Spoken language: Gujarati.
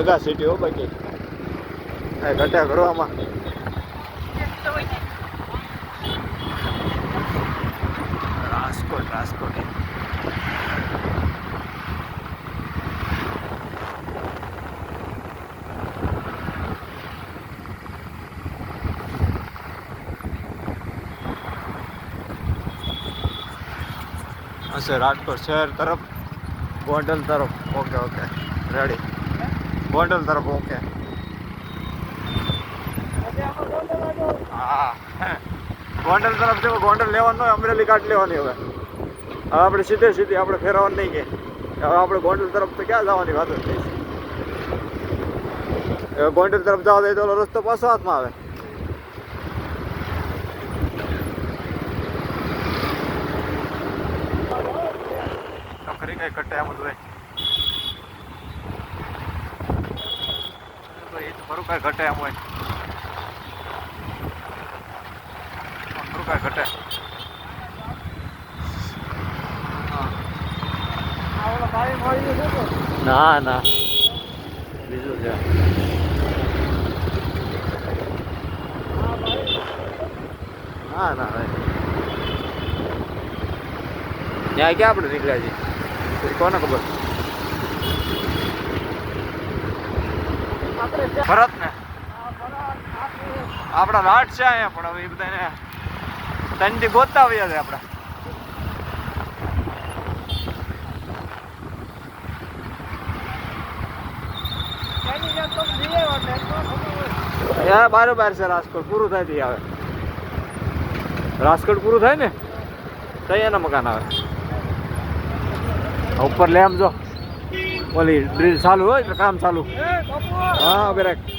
મેગા સિટી હો બાકી ઘટા કરવામાં રાજકોટ રાજકોટ હશે રાજકોટ શહેર તરફ ગોંડલ તરફ ઓકે ઓકે રેડી ગોંડલ તરફ ઓકે હા ગોંડલ તરફ જો ગોંડલ લેવાનું હોય અમરેલી ઘાટ લેવાની હવે આપણે સીધે સીધી આપણે ફેરવાનું નહીં કે હવે આપણે ગોંડલ તરફ તો ક્યાં જવાની વાત જ થઈ હવે ગોંડલ તરફ જવા દે તો રસ્તો પાછો હાથમાં આવે ખરી કઈ કટ્ટે એમ બધું એ તો ખરું કઈ ઘટે એમ હોય ખરું કઈ ઘટે ના ના બીજું છે ના ના ત્યાં ક્યાં આપણે નીકળ્યા છીએ કોને ખબર ભરત ને આપણા રાટ છે અહીંયા પણ હવે એ બધાને તનથી ગોતતા આવ્યા છે આપણા બારોબાર છે રાજકોટ પૂરું થાય તે આવે રાજકોટ પૂરું થાય ને તો એના મકાન આવે ઉપર લેમ જો ઓલી ડ્રીલ ચાલુ હોય એટલે કામ ચાલુ હા બરાબર